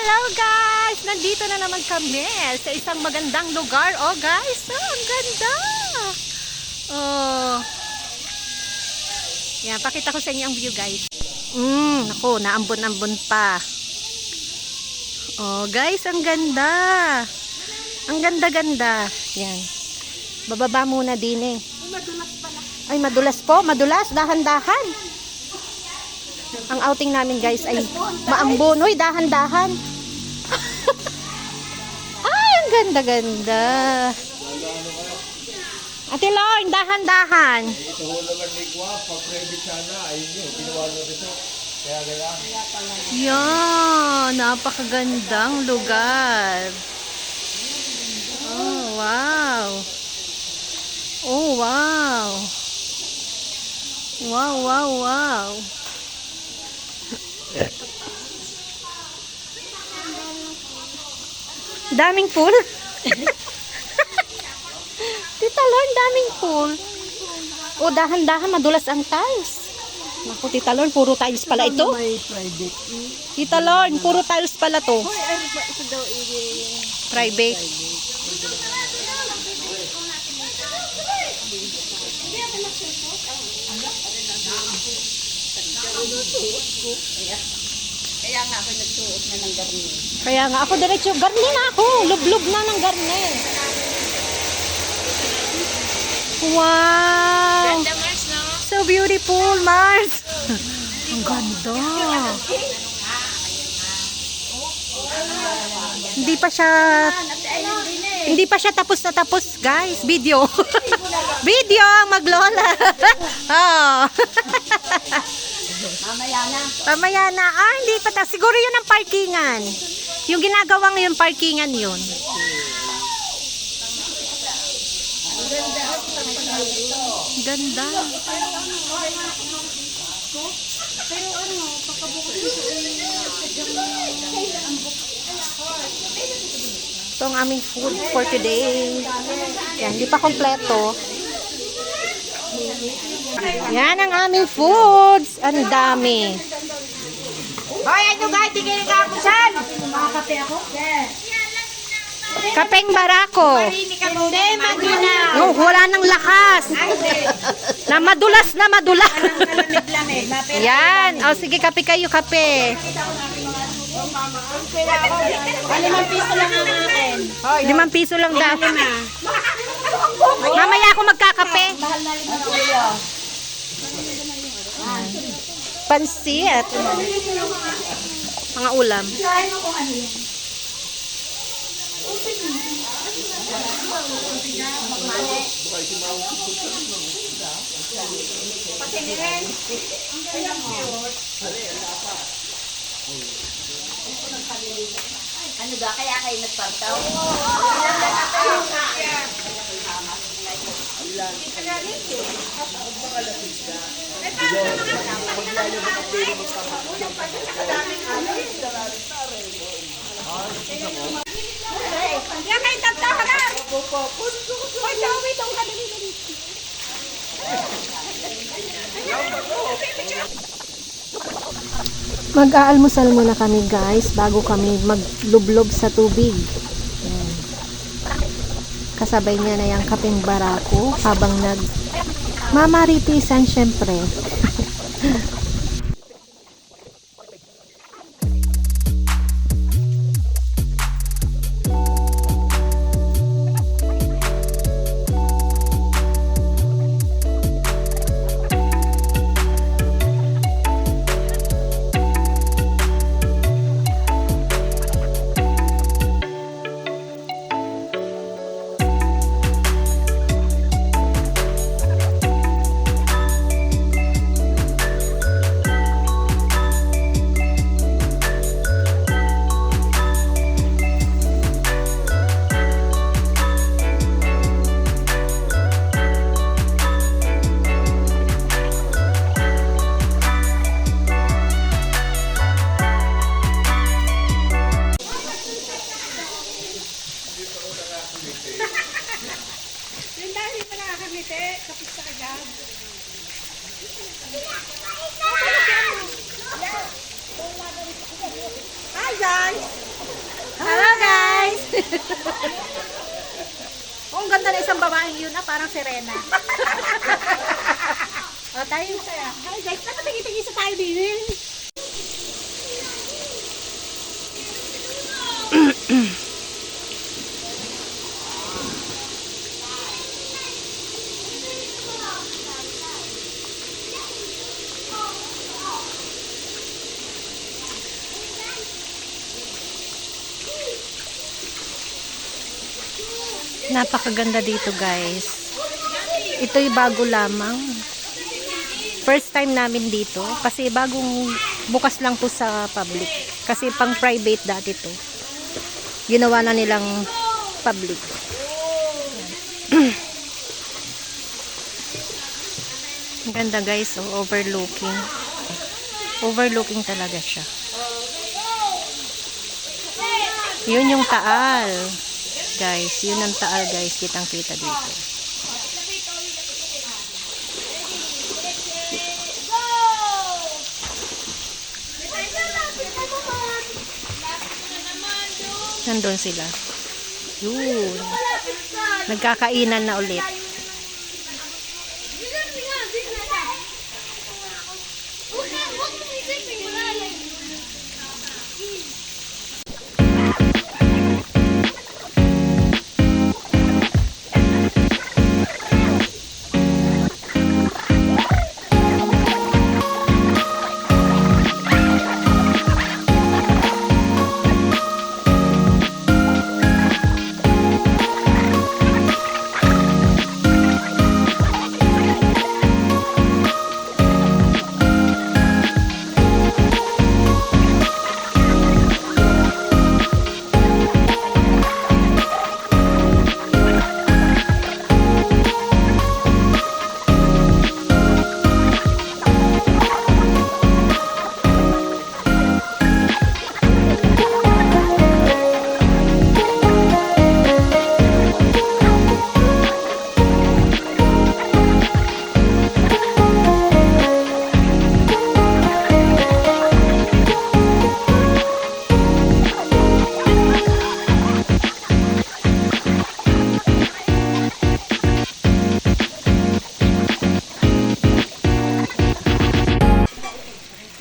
Hello guys! Nandito na naman kami sa isang magandang lugar. Oh guys, ang ganda! Oh. Yan, pakita ko sa inyo ang view guys. Naku, naambon-ambon pa. Oh guys, ang ganda! Ang ganda-ganda. Yan. Bababa muna din eh. Madulas pala. Ay, madulas po. Madulas. Dahan-dahan. Ang outing namin guys ay maambon. Uy, dahan-dahan. Ay, ang ganda-ganda. Ate Lorne, dahan-dahan. Ito ho naman ni Kwa, pag-private sana, ayun yun, ginawa nyo dito. Kaya gaya. Yan, napakagandang lugar. Oh, wow. Oh, wow. Wow, wow, wow. Daming pool. Tita Lorne, daming pool. O, dahan-dahan, madulas ang tiles. Naku, Tita Lorne, puro tiles pala ito. May private. Tita Lorne, puro tiles pala to. Hoy, ano ba ito daw? Private. Kaya nga ako nagsuot na ng garni. Kaya nga, ako diretso, garni na ako. Lub-lub na ng garni. Wow! Ganda Mars, no? So beautiful, Mars. Ang ganda. Hindi pa siya tapos na tapos, guys. Video. Video ang maglola. Oh. Mamaya na. Pamaya na. Ah, hindi pa. Siguro yun ang parkingan. Yung ginagawa ngayon, parkingan yun. Ganda. Pero ano, pagkabukas Ito ang aming food for today. Yan, hindi pa kompleto. Yan ang aming foods. Ang dami. Hoy, ano guys? Tigil ka ako saan? Makakape ako? Yes. Kapeng barako. Hindi ka muna. Hindi, magina. Oh, wala nang lakas. Na madulas na madulas. Malamig-lamig. Yan. O, sige, kape kayo, kape. 5 piso lang ang akin. 5 piso lang daw. Mamaya ako magkakape. Mahal na 5 kuya. Pansit. Mga ulam. Ano ba? Kaya kayo nagpartaw? Kaya kayo tatawag na! Hoy, dawi itong kadali-dali. Mag-aalmusal muna kami guys bago kami maglublob sa tubig. Yan. Kasabay niya na yung kapeng barako habang mamaritisan syempre. Oh, ang ganda na isang babaeng yun, parang sirena. O, tayo. Hi guys, napatingin-tingin sa tayo din. Napakaganda dito, guys. Ito'y bago lamang. First time namin dito kasi bagong bukas lang to sa public. Kasi pang private dati to. Ginawa na nilang public. Ang ganda, guys, oh, overlooking. Overlooking talaga siya. Yun yung Taal. Guys, yun ang Taal, guys. Kitang-kita dito. Nandun sila. Yun. Nagkakainan na ulit.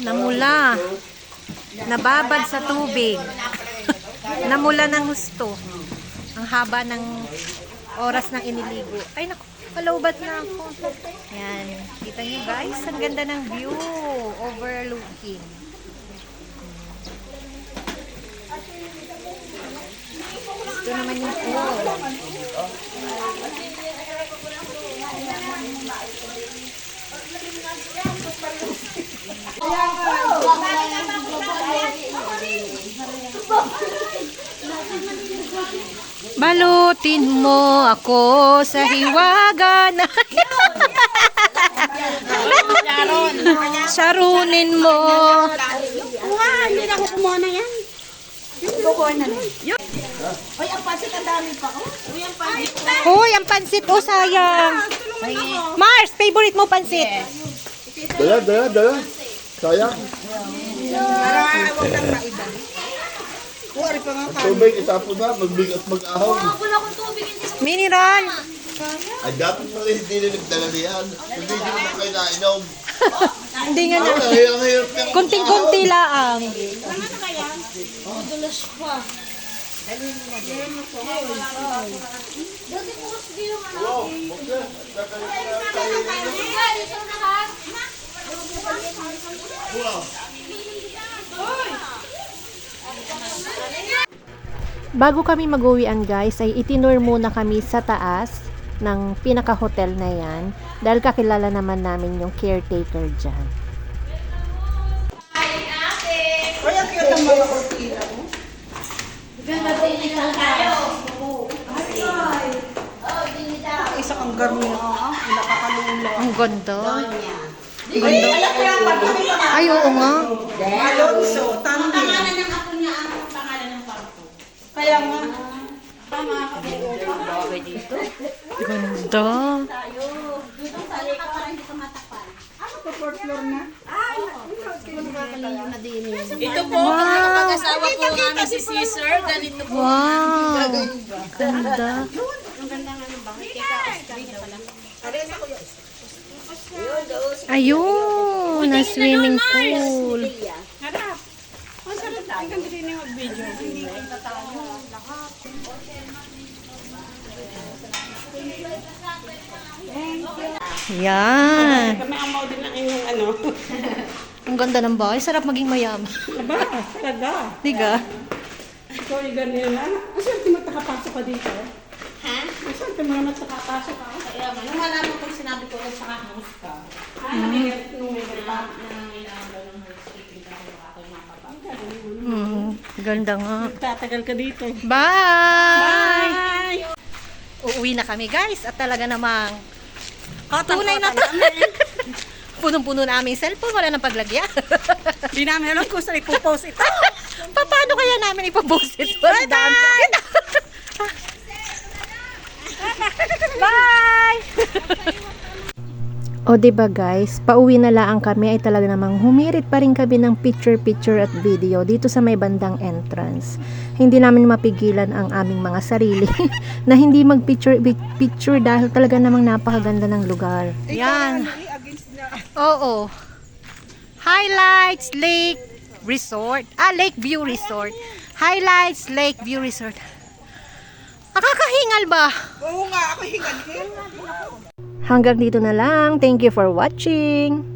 Namula. Nababad sa tubig. Namula ng gusto. Ang haba ng oras ng iniligo. Ay, naku, kalaubat na ako. Yan. Kita nyo, guys, ang ganda ng view. Overlooking. Ito naman yung pool. Balutin mo ako sa hiwaga na sarunin mo. Hindi na ako kumuha na yan. Kukuha na lang. Ay, ang pasit ang dami pa. Uy, ang pasit. Hoy, ang pansit, oh, sayang. Mars, favorite mo pansit? Dala. Sayang. Para huwag kang maiba. Kuwari pa nga Ang tubig, itapon na. Magbigat mag-ahon. Mineral. Ay, dapat pala hindi na nagdala niyan. Hindi nyo naman kayo nainom. Hindi nga na. Ang hirap ng... Kunting-kunti lang. Bago kami mag-uwian, guys, ay itinur muna kami sa taas ng pinaka-hotel na yan dahil kakilala naman namin yung caretaker dyan. Uy, ang cute ang mga kortina mo. Isa kang garmin na nakakalula. Ang ganda. Ay, alam ko yung pagkakita nga. Ay, oo nga. Alonso, tama yan. ng ako niya ang pangalan ng parko. Kaya nga. Tama ka dito. Ganda. Tayo. Dudong tayo ka para hindi ka matakpan. Ano fourth floor na. Ito po, pagkakapag-asawa po ng aming si Caesar. Ganito po. Wow! Ganda. Ayun! Na swimming pool. Harap. Ang sarap. Ang ganda din yung mag-video. Yan. Kami amaw din ng inyong ano. Ang ganda ng bahay. Sarap maging mayaman. Aba, talaga. Diga? Ikaw yung ganyan na. Ang sarap mo nakapasok ka dito. Ha? Ang sarap mo naman nakapasok ka. Kaya man, nung malaman ko sinabi ko sa kamus ka. Nung may ganito. Ganda nga. Tatagal ka dito. Bye! Bye! Uuwi na kami guys. At talaga namang tunay na to. Punong-puno na aming cellphone. Wala nang paglagyan. Hindi namin alam kung saan ipopost ito. Paano kaya namin ipopost ito? Bye! Bye! O diba guys, pauwi na lang kami ay talaga namang humirit pa rin kami ng picture at video dito sa may bandang entrance. Hindi namin mapigilan ang aming mga sarili na hindi mag-picture dahil talaga namang napakaganda ng lugar. Yan. Oo. Highlights Lake Resort. Lakeview Resort. Highlights Lakeview Resort. Nakakahingal ba? Oo nga, ako hingal. Hanggang dito na lang. Thank you for watching.